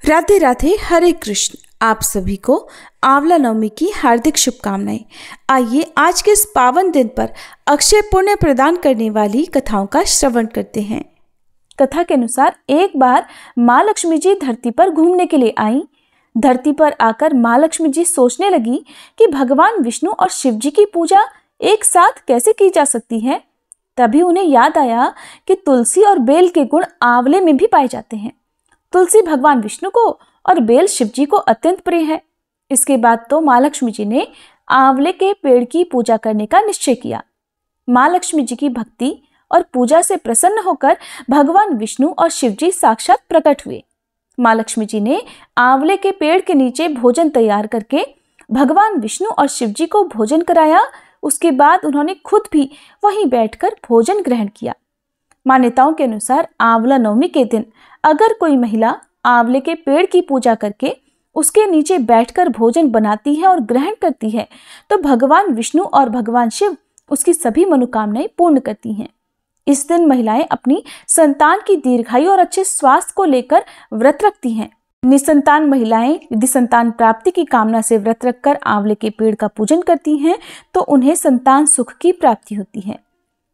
राधे राधे, हरे कृष्ण। आप सभी को आंवला नवमी की हार्दिक शुभकामनाएं। आइए आज के इस पावन दिन पर अक्षय पुण्य प्रदान करने वाली कथाओं का श्रवण करते हैं। कथा के अनुसार एक बार माँ लक्ष्मी जी धरती पर घूमने के लिए आई। धरती पर आकर माँ लक्ष्मी जी सोचने लगी कि भगवान विष्णु और शिव जी की पूजा एक साथ कैसे की जा सकती है। तभी उन्हें याद आया कि तुलसी और बेल के गुण आंवले में भी पाए जाते हैं। तुलसी भगवान विष्णु को और बेल शिव जी को अत्यंत प्रिय है। इसके बाद तो माँ लक्ष्मी जी ने आंवले के पेड़ की पूजा करने का निश्चय किया। माँ लक्ष्मी जी की भक्ति और पूजा से प्रसन्न होकर भगवान विष्णु और शिव जी साक्षात प्रकट हुए। माँ लक्ष्मी जी ने आंवले के पेड़ के नीचे भोजन तैयार करके भगवान विष्णु और शिव जी को भोजन कराया। उसके बाद उन्होंने खुद भी वहीं बैठकर भोजन ग्रहण किया। मान्यताओं के अनुसार आंवला नवमी के दिन अगर कोई महिला आंवले के पेड़ की पूजा करके उसके नीचे बैठकर भोजन बनाती है और ग्रहण करती है तो भगवान विष्णु और भगवान शिव उसकी सभी मनोकामनाएं पूर्ण करती हैं। इस दिन महिलाएं अपनी संतान की दीर्घायु और अच्छे स्वास्थ्य को लेकर व्रत रखती हैं। निसंतान महिलाएं यदि संतान प्राप्ति की कामना से व्रत रखकर आंवले के पेड़ का पूजन करती हैं तो उन्हें संतान सुख की प्राप्ति होती है।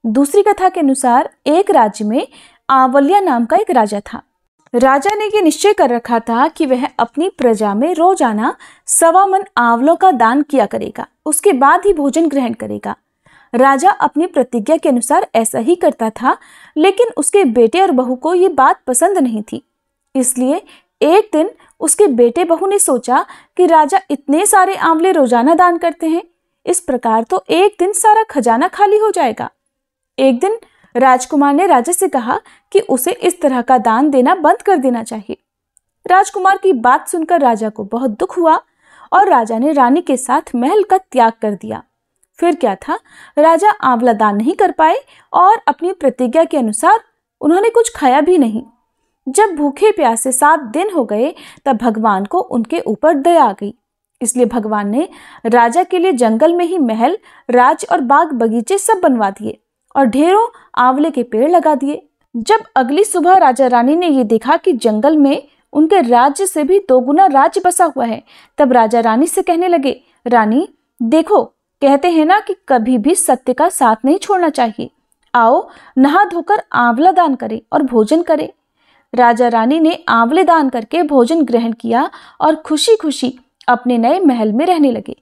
दूसरी कथा के अनुसार एक राज्य में आंवल्या नाम का एक राजा था। राजा ने ये निश्चय कर रखा था कि वह अपनी प्रजा में रोजाना 1.25 मन आंवलों का दान किया करेगा, उसके बाद ही भोजन ग्रहण करेगा। राजा अपनी प्रतिज्ञा के अनुसार ऐसा ही करता था, लेकिन उसके बेटे और बहू को ये बात पसंद नहीं थी। इसलिए एक दिन उसके बेटे बहू ने सोचा कि राजा इतने सारे आंवले रोजाना दान करते हैं, इस प्रकार तो एक दिन सारा खजाना खाली हो जाएगा। एक दिन राजकुमार ने राजा से कहा कि उसे इस तरह का दान देना बंद कर देना चाहिए। राजकुमार की बात सुनकर राजा को बहुत दुख हुआ और राजा ने रानी के साथ महल का त्याग कर दिया। फिर क्या था, राजा आंवला दान नहीं कर पाए और अपनी प्रतिज्ञा के अनुसार उन्होंने कुछ खाया भी नहीं। जब भूखे प्यासे 7 दिन हो गए तब भगवान को उनके ऊपर दया आ गई। इसलिए भगवान ने राजा के लिए जंगल में ही महल, राज और बाग बगीचे सब बनवा दिए और ढेरों आंवले के पेड़ लगा दिए। जब अगली सुबह राजा रानी ने ये देखा कि जंगल में उनके राज्य से भी 2 गुना राज्य बसा हुआ है, तब राजा रानी से कहने लगे, रानी देखो, कहते हैं ना कि कभी भी सत्य का साथ नहीं छोड़ना चाहिए। आओ नहा धोकर आंवला दान करें और भोजन करें। राजा रानी ने आंवले दान करके भोजन ग्रहण किया और खुशी खुशी अपने नए महल में रहने लगे।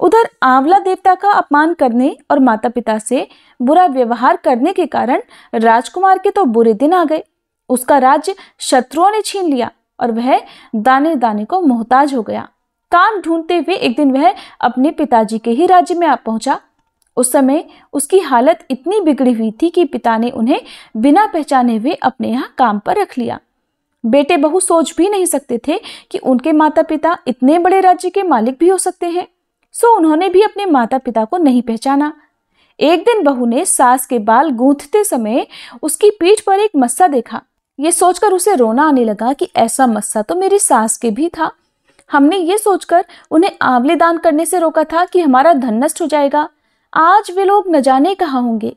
उधर आंवला देवता का अपमान करने और माता पिता से बुरा व्यवहार करने के कारण राजकुमार के तो बुरे दिन आ गए। उसका राज्य शत्रुओं ने छीन लिया और वह दाने दाने को मोहताज हो गया। काम ढूंढते हुए एक दिन वह अपने पिताजी के ही राज्य में आ पहुंचा। उस समय उसकी हालत इतनी बिगड़ी हुई थी कि पिता ने उन्हें बिना पहचाने हुए अपने यहाँ काम पर रख लिया। बेटे बहू सोच भी नहीं सकते थे कि उनके माता पिता इतने बड़े राज्य के मालिक भी हो सकते हैं, सो उन्होंने भी अपने माता पिता को नहीं पहचाना। एक दिन बहू ने सास के बाल गूंथते समय उसकी पीठ पर एक मस्सा देखा। ये सोचकर उसे रोना आने लगा कि ऐसा मस्सा तो मेरी सास के भी था। हमने ये सोचकर उन्हें आंवले दान करने से रोका था कि हमारा धन नष्ट हो जाएगा। आज वे लोग न जाने कहाँ होंगे।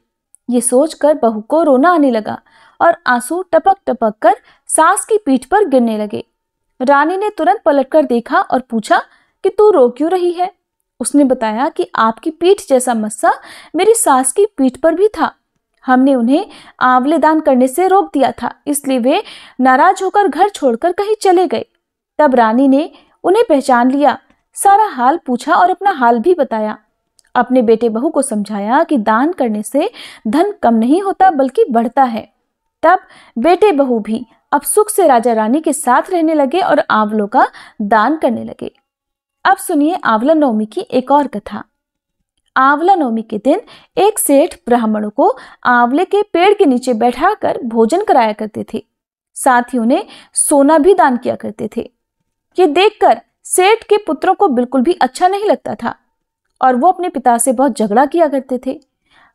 ये सोचकर बहू को रोना आने लगा और आंसू टपक टपक कर सास की पीठ पर गिरने लगे। रानी ने तुरंत पलटकर देखा और पूछा कि तू रो क्यों रही है। उसने बताया कि आपकी पीठ जैसा मस्सा मेरी सास की पीठ पर भी था। हमने उन्हें आंवले दान करने से रोक दिया था, इसलिए वे नाराज होकर घर छोड़कर कहीं चले गए। तब रानी ने उन्हें पहचान लिया, सारा हाल पूछा और अपना हाल भी बताया। अपने बेटे बहू को समझाया कि दान करने से धन कम नहीं होता बल्कि बढ़ता है। तब बेटे बहू भी अब सुख से राजा रानी के साथ रहने लगे और आंवलों का दान करने लगे। अब सुनिए आंवला नवमी की एक और कथा। आंवला नवमी के दिन एक सेठ ब्राह्मणों को आंवले के पेड़ के नीचे बैठाकर भोजन कराया करते थे, साथ ही उन्हें सोना भी दान किया करते थे। ये देखकर सेठ के पुत्रों को बिल्कुल भी अच्छा नहीं लगता था और वो अपने पिता से बहुत झगड़ा किया करते थे।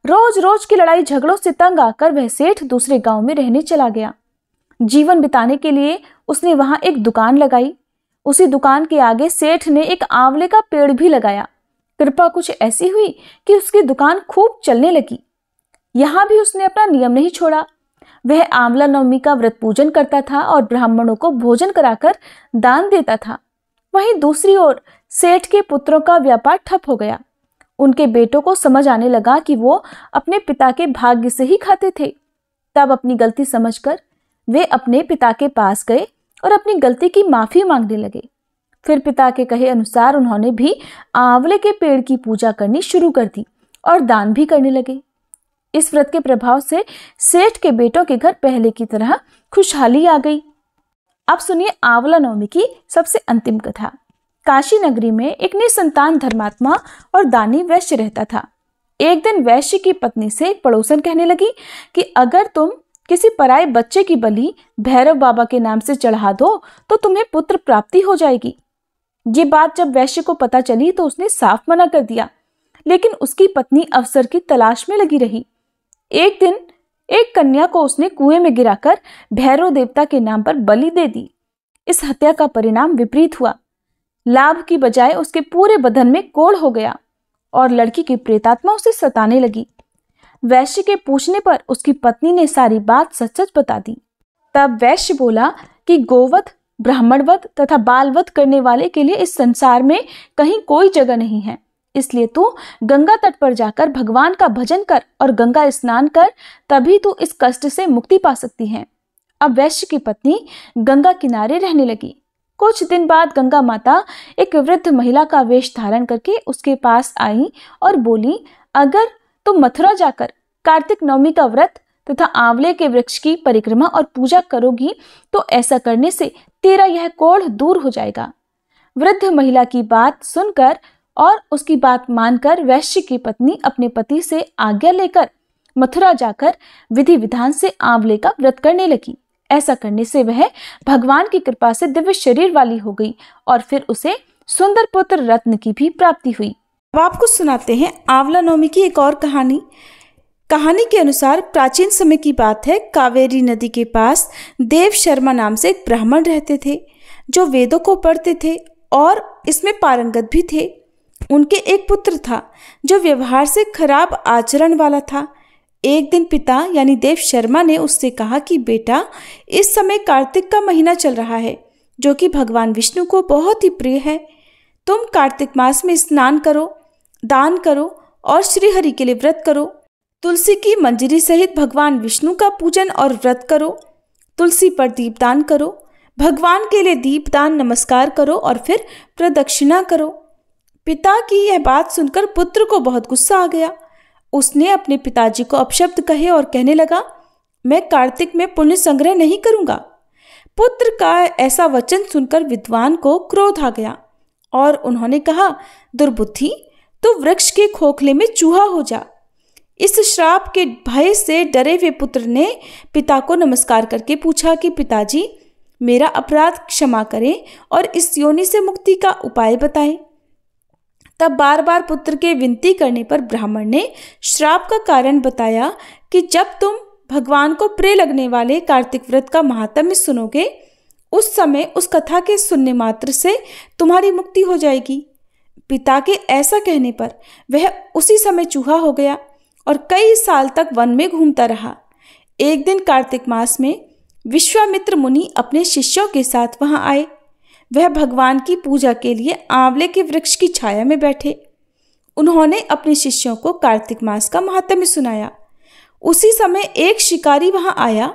रोज रोज की लड़ाई झगड़ों से तंग आकर वह सेठ दूसरे गांव में रहने चला गया। जीवन बिताने के लिए उसने वहां एक दुकान लगाई। उसी दुकान के आगे सेठ ने एक आंवले का पेड़ भी लगाया। कृपा कुछ ऐसी हुई कि उसकी दुकान खूब चलने लगी। यहां भी उसने अपना नियम नहीं छोड़ा। वह आंवला नवमी का व्रत पूजन करता था और ब्राह्मणों को भोजन कराकर दान देता था। वहीं दूसरी ओर सेठ के पुत्रों का व्यापार ठप हो गया। उनके बेटों को समझ आने लगा कि वो अपने पिता के भाग्य से ही खाते थे। तब अपनी गलती समझकर वे अपने पिता के पास गए और अपनी गलती की माफी मांगने लगे। फिर पिता के कहे अनुसार उन्होंने भी आंवले के पेड़ की पूजा करनी शुरू कर दी और दान भी करने लगे। इस व्रत के प्रभाव से सेठ के बेटों के घर पहले की तरह खुशहाली आ गई। अब सुनिए आंवला नवमी की सबसे अंतिम कथा। काशी नगरी में एक निसंतान धर्मात्मा और दानी वैश्य रहता था। एक दिन वैश्य की पत्नी से एक पड़ोसन कहने लगी कि अगर तुम किसी पराये बच्चे की बलि भैरव बाबा के नाम से चढ़ा दो तो तुम्हें पुत्र प्राप्ति हो जाएगी। ये बात जब वैश्य को पता चली तो उसने साफ मना कर दिया, लेकिन उसकी पत्नी अवसर की तलाश में लगी रही। एक दिन एक कन्या को उसने कुएं में गिराकर भैरव देवता के नाम पर बलि दे दी। इस हत्या का परिणाम विपरीत हुआ। लाभ की बजाय उसके पूरे बदन में कोढ़ हो गया और लड़की की प्रेतात्मा उसे सताने लगी। वैश्य के पूछने पर उसकी पत्नी ने सारी बात सच सच बता दी। तब वैश्य बोला कि गोवध, ब्राह्मणवध तथा बालवध करने वाले के लिए इस संसार में कहीं कोई जगह नहीं है। इसलिए तू गंगा तट पर जाकर भगवान का भजन कर और गंगा स्नान कर, तभी तू इस कष्ट से मुक्ति पा सकती है। अब वैश्य की पत्नी गंगा किनारे रहने लगी। कुछ दिन बाद गंगा माता एक वृद्ध महिला का वेश धारण करके उसके पास आई और बोली, अगर तुम मथुरा जाकर कार्तिक नवमी का व्रत तथा आंवले के वृक्ष की परिक्रमा और पूजा करोगी तो ऐसा करने से तेरा यह कोढ़ दूर हो जाएगा। वृद्ध महिला की बात सुनकर और उसकी बात मानकर वैश्य की पत्नी अपने पति से आज्ञा लेकर मथुरा जाकर विधि विधान से आंवले का व्रत करने लगी। ऐसा करने से वह भगवान की कृपा से दिव्य शरीर वाली हो गई और फिर उसे सुंदर पुत्र रत्न की भी प्राप्ति हुई। अब आपको सुनाते हैं आंवला नवमी की एक और कहानी। कहानी के अनुसार प्राचीन समय की बात है। कावेरी नदी के पास देव शर्मा नाम से एक ब्राह्मण रहते थे जो वेदों को पढ़ते थे और इसमें पारंगत भी थे। उनके एक पुत्र था जो व्यवहार से खराब आचरण वाला था। एक दिन पिता यानी देव शर्मा ने उससे कहा कि बेटा, इस समय कार्तिक का महीना चल रहा है जो कि भगवान विष्णु को बहुत ही प्रिय है। तुम कार्तिक मास में स्नान करो, दान करो और श्री हरि के लिए व्रत करो। तुलसी की मंजरी सहित भगवान विष्णु का पूजन और व्रत करो। तुलसी पर दीपदान करो, भगवान के लिए दीपदान नमस्कार करो और फिर प्रदक्षिणा करो। पिता की यह बात सुनकर पुत्र को बहुत गुस्सा आ गया। उसने अपने पिताजी को अपशब्द कहे और कहने लगा, मैं कार्तिक में पुण्य संग्रह नहीं करूंगा। पुत्र का ऐसा वचन सुनकर विद्वान को क्रोध आ गया और उन्होंने कहा, दुर्बुद्धि, तू वृक्ष के खोखले में चूहा हो जा। इस श्राप के भय से डरे हुए पुत्र ने पिता को नमस्कार करके पूछा कि पिताजी, मेरा अपराध क्षमा करें और इस योनि से मुक्ति का उपाय बताएं। तब बार बार पुत्र के विनती करने पर ब्राह्मण ने श्राप का कारण बताया कि जब तुम भगवान को प्रिय लगने वाले कार्तिक व्रत का महात्म्य सुनोगे, उस समय उस कथा के सुनने मात्र से तुम्हारी मुक्ति हो जाएगी। पिता के ऐसा कहने पर वह उसी समय चूहा हो गया और कई साल तक वन में घूमता रहा। एक दिन कार्तिक मास में विश्वामित्र मुनि अपने शिष्यों के साथ वहां आए। वह भगवान की पूजा के लिए आंवले के वृक्ष की छाया में बैठे। उन्होंने अपने शिष्यों को कार्तिक मास का महात्म्य सुनाया। उसी समय एक शिकारी वहां आया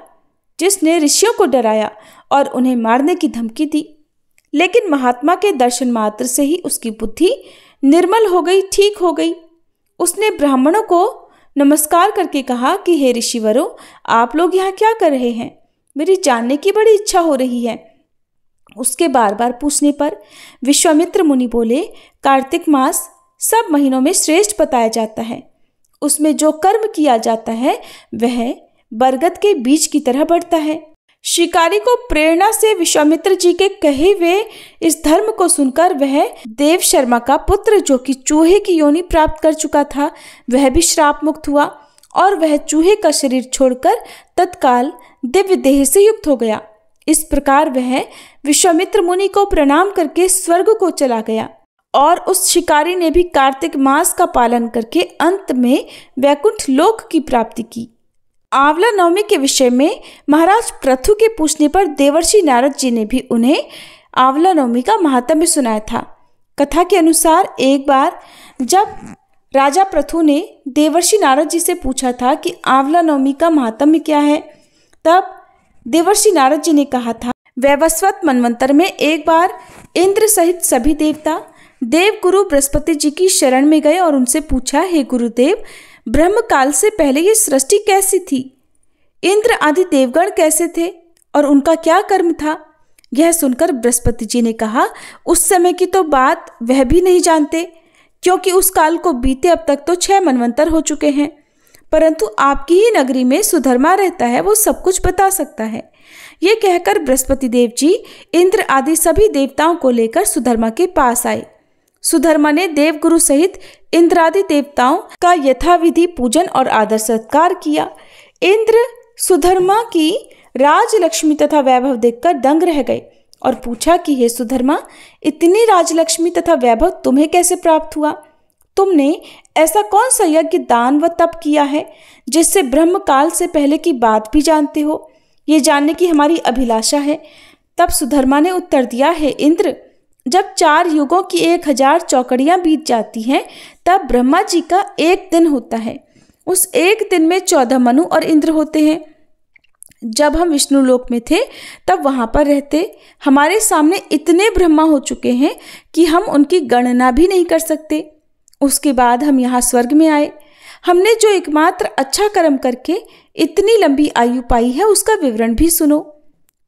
जिसने ऋषियों को डराया और उन्हें मारने की धमकी दी। लेकिन महात्मा के दर्शन मात्र से ही उसकी बुद्धि निर्मल हो गई, ठीक हो गई। उसने ब्राह्मणों को नमस्कार करके कहा कि हे ऋषिवरों, आप लोग यहाँ क्या कर रहे हैं? मेरी जानने की बड़ी इच्छा हो रही है। उसके बार बार पूछने पर विश्वामित्र मुनि बोले, कार्तिक मास सब महीनों में श्रेष्ठ बताया जाता है। उसमें जो कर्म किया जाता है वह बरगद के बीज की तरह बढ़ता है। शिकारी को प्रेरणा से विश्वामित्र जी के कहे हुए इस धर्म को सुनकर वह देव शर्मा का पुत्र, जो कि चूहे की योनि प्राप्त कर चुका था, वह भी श्राप मुक्त हुआ और वह चूहे का शरीर छोड़कर तत्काल दिव्य देह से युक्त हो गया। इस प्रकार वह विश्वामित्र मुनि को प्रणाम करके स्वर्ग को चला गया और उस शिकारी ने भी कार्तिक मास का पालन करके अंत में वैकुंठ लोक की प्राप्ति की। आंवला नवमी के विषय में महाराज पृथु के पूछने पर देवर्षि नारद जी ने भी उन्हें आंवला नवमी का महात्म्य सुनाया था। कथा के अनुसार एक बार जब राजा पृथु ने देवर्षि नारद जी से पूछा था कि आंवला नवमी का महात्म्य क्या है, तब देवर्षि नारद जी ने कहा था, वैवस्वत मनवंतर में एक बार इंद्र सहित सभी देवता देव गुरु बृहस्पति जी की शरण में गए और उनसे पूछा, हे गुरुदेव, ब्रह्म काल से पहले ये सृष्टि कैसी थी? इंद्र आदि देवगण कैसे थे और उनका क्या कर्म था? यह सुनकर बृहस्पति जी ने कहा, उस समय की तो बात वह भी नहीं जानते, क्योंकि उस काल को बीते अब तक तो 6 मनवंतर हो चुके हैं, परंतु आपकी ही नगरी में सुधर्मा रहता है, वो सब कुछ बता सकता है। ये कहकर बृहस्पति देव जी इंद्र आदि सभी देवताओं को लेकर सुधर्मा के पास आए। सुधर्मा ने देवगुरु सहित इंद्रादि देवताओं का यथाविधि पूजन और आदर सत्कार किया। इंद्र सुधर्मा की राजलक्ष्मी तथा वैभव देखकर दंग रह गए और पूछा कि हे सुधर्मा, इतनी राजलक्ष्मी तथा वैभव तुम्हें कैसे प्राप्त हुआ? तुमने ऐसा कौन सा यज्ञ, दान व तप किया है जिससे ब्रह्म काल से पहले की बात भी जानते हो? ये जानने की हमारी अभिलाषा है। तब सुधर्मा ने उत्तर दिया, हे इंद्र, जब 4 युगों की 1000 चौकड़ियां बीत जाती हैं, तब ब्रह्मा जी का एक दिन होता है। उस एक दिन में 14 मनु और इंद्र होते हैं। जब हम विष्णु लोक में थे तब वहां पर रहते हमारे सामने इतने ब्रह्मा हो चुके हैं कि हम उनकी गणना भी नहीं कर सकते। उसके बाद हम यहाँ स्वर्ग में आए। हमने जो एकमात्र अच्छा कर्म करके इतनी लंबी आयु पाई है, उसका विवरण भी सुनो।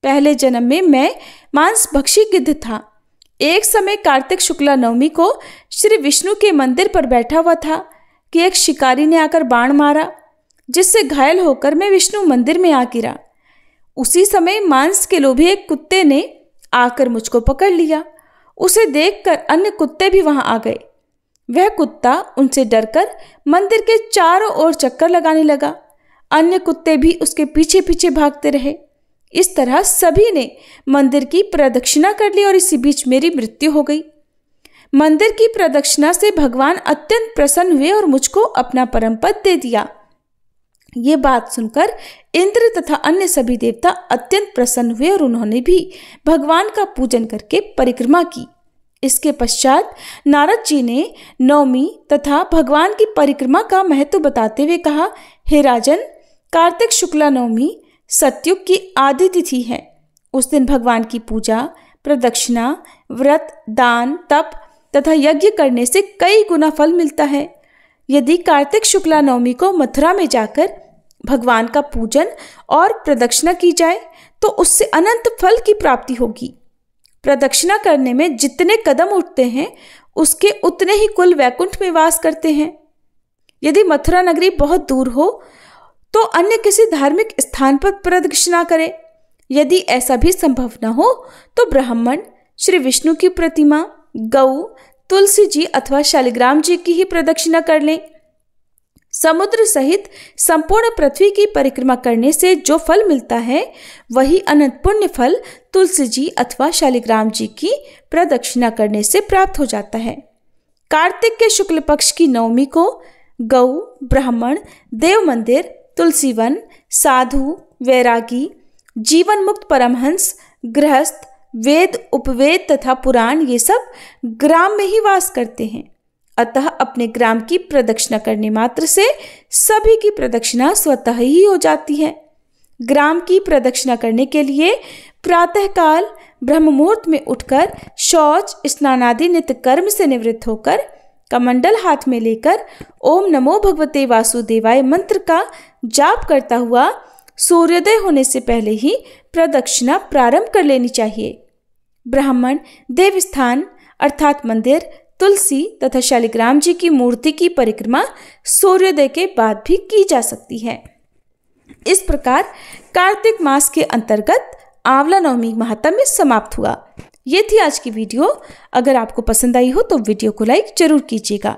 पहले जन्म में मैं मांस भक्षी गिद्ध था। एक समय कार्तिक शुक्ला नवमी को श्री विष्णु के मंदिर पर बैठा हुआ था कि एक शिकारी ने आकर बाण मारा, जिससे घायल होकर मैं विष्णु मंदिर में आ गिरा। उसी समय मांस के लोभी एक कुत्ते ने आकर मुझको पकड़ लिया। उसे देखकर अन्य कुत्ते भी वहां आ गए। वह कुत्ता उनसे डरकर मंदिर के चारों ओर चक्कर लगाने लगा। अन्य कुत्ते भी उसके पीछे पीछे भागते रहे। इस तरह सभी ने मंदिर की प्रदक्षिणा कर ली और इसी बीच मेरी मृत्यु हो गई। मंदिर की प्रदक्षिणा से भगवान अत्यंत प्रसन्न हुए और मुझको अपना परम पद दे दिया। ये बात सुनकर इंद्र तथा अन्य सभी देवता अत्यंत प्रसन्न हुए और उन्होंने भी भगवान का पूजन करके परिक्रमा की। इसके पश्चात नारद जी ने नवमी तथा भगवान की परिक्रमा का महत्व बताते हुए कहा, हे राजन, कार्तिक शुक्ला नवमी सतयुग की आदि तिथि है। उस दिन भगवान की पूजा, प्रदक्षिणा, व्रत, दान, तप तथा यज्ञ करने से कई गुना फल मिलता है। यदि कार्तिक शुक्ला नवमी को मथुरा में जाकर भगवान का पूजन और प्रदक्षिणा की जाए तो उससे अनंत फल की प्राप्ति होगी। प्रदक्षिणा करने में जितने कदम उठते हैं उसके उतने ही कुल वैकुंठ में वास करते हैं। यदि मथुरा नगरी बहुत दूर हो तो अन्य किसी धार्मिक स्थान पर प्रदक्षिणा करें। यदि ऐसा भी संभव न हो तो ब्राह्मण श्री विष्णु की प्रतिमा, गौ, तुलसी जी अथवा शालिग्राम जी की ही प्रदक्षिणा कर लें। समुद्र सहित संपूर्ण पृथ्वी की परिक्रमा करने से जो फल मिलता है वही अनंत पुण्य फल तुलसी जी अथवा शालिग्राम जी की प्रदक्षिणा करने से प्राप्त हो जाता है। कार्तिक के शुक्ल पक्ष की नवमी को गौ, ब्राह्मण, देव मंदिर, तुलसी वन, साधु, वैरागी, जीवन मुक्त परमहंस, गृहस्थ, वेद, उपवेद तथा पुराण ये सब ग्राम में ही वास करते हैं। अतः अपने ग्राम की प्रदक्षिणा करने मात्र से सभी की प्रदक्षिणा स्वतः ही हो जाती है। ग्राम की प्रदक्षिणा करने के लिए प्रातःकाल ब्रह्म मुहूर्त में उठकर शौच, स्नान आदि नित्य कर्म से निवृत्त होकर कमंडल हाथ में लेकर ओम नमो भगवते वासुदेवाय मंत्र का जाप करता हुआ सूर्योदय होने से पहले ही प्रदक्षिणा प्रारंभ कर लेनी चाहिए। ब्राह्मण देवस्थान अर्थात मंदिर, तुलसी तथा शालिग्राम जी की मूर्ति की परिक्रमा सूर्योदय के बाद भी की जा सकती है। इस प्रकार कार्तिक मास के अंतर्गत आंवला नवमी महात्म्य समाप्त हुआ। ये थी आज की वीडियो। अगर आपको पसंद आई हो तो वीडियो को लाइक जरूर कीजिएगा।